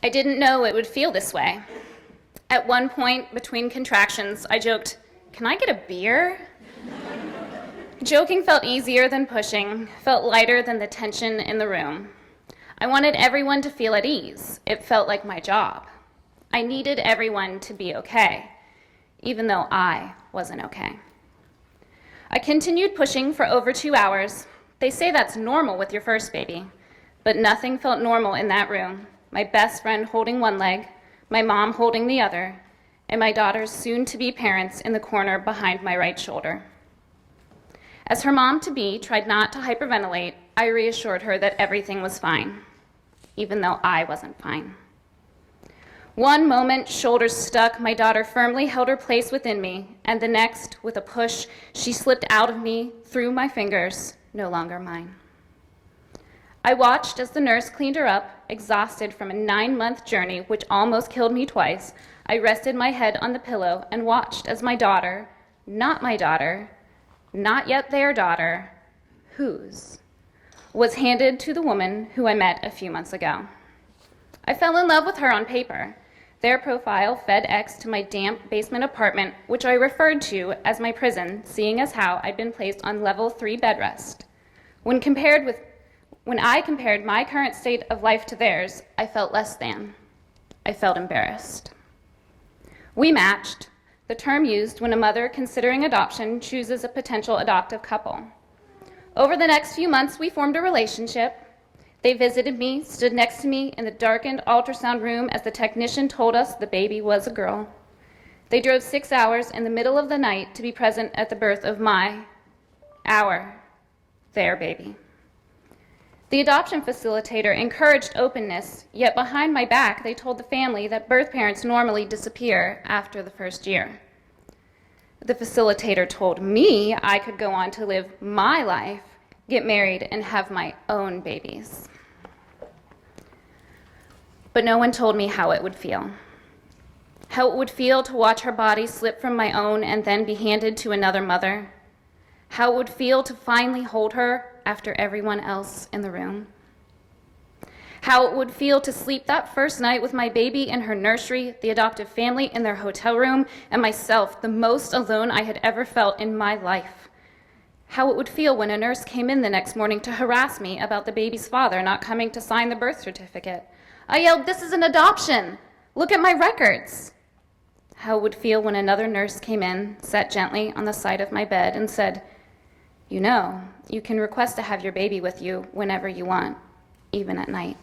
I didn't know it would feel this way. At one point between contractions, I joked, "Can I get a beer?" Joking felt easier than pushing, felt lighter than the tension in the room. I wanted everyone to feel at ease. It felt like my job. I needed everyone to be okay, even though I wasn't okay. I continued pushing for over 2 hours. They say that's normal with your first baby, but nothing felt normal in that room. My best friend holding one leg, my mom holding the other, and my daughter's soon-to-be parents in the corner behind my right shoulder. As her mom-to-be tried not to hyperventilate, I reassured her that everything was fine, even though I wasn't fine. One moment, shoulders stuck, my daughter firmly held her place within me, and the next, with a push, she slipped out of me, through my fingers, no longer mine. I watched as the nurse cleaned her up, exhausted from a 9-month journey which almost killed me twice. I rested my head on the pillow and watched as my daughter, not my daughter, not yet their daughter, whose, was handed to the woman who I met a few months ago. I fell in love with her on paper. Their profile fed X to my damp basement apartment, which I referred to as my prison, seeing as how I'd been placed on level 3 bed rest. When I compared my current state of life to theirs, I felt less than. I felt embarrassed. We matched, the term used when a mother considering adoption chooses a potential adoptive couple. Over the next few months, we formed a relationship. They visited me, stood next to me in the darkened ultrasound room as the technician told us the baby was a girl. They drove 6 hours in the middle of the night to be present at the birth of their baby. The adoption facilitator encouraged openness, yet behind my back, they told the family that birth parents normally disappear after the first year. The facilitator told me I could go on to live my life, get married, and have my own babies. But no one told me how it would feel. How it would feel to watch her body slip from my own and then be handed to another mother. How it would feel to finally hold her after everyone else in the room. How it would feel to sleep that first night with my baby in her nursery, the adoptive family in their hotel room, and myself, the most alone I had ever felt in my life. How it would feel when a nurse came in the next morning to harass me about the baby's father not coming to sign the birth certificate. I yelled, "This is an adoption! Look at my records!" How it would feel when another nurse came in, sat gently on the side of my bed, and said, "You know, you can request to have your baby with you whenever you want, even at night."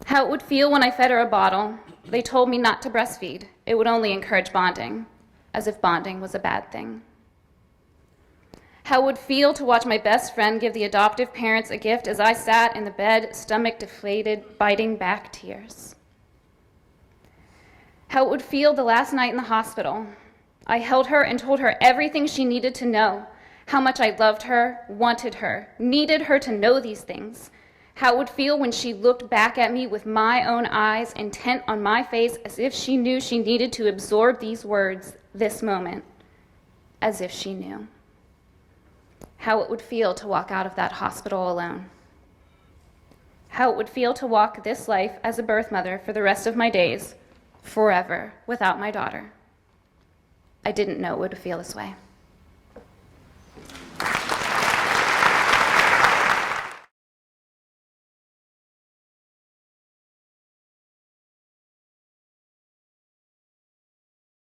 How it would feel when I fed her a bottle. They told me not to breastfeed. It would only encourage bonding, as if bonding was a bad thing. How it would feel to watch my best friend give the adoptive parents a gift as I sat in the bed, stomach deflated, biting back tears. How it would feel the last night in the hospital. I held her and told her everything she needed to know, how much I loved her, wanted her, needed her to know these things. How it would feel when she looked back at me with my own eyes, intent on my face, as if she knew she needed to absorb these words, this moment, as if she knew. How it would feel to walk out of that hospital alone. How it would feel to walk this life as a birth mother for the rest of my days, forever, without my daughter. I didn't know it would feel this way.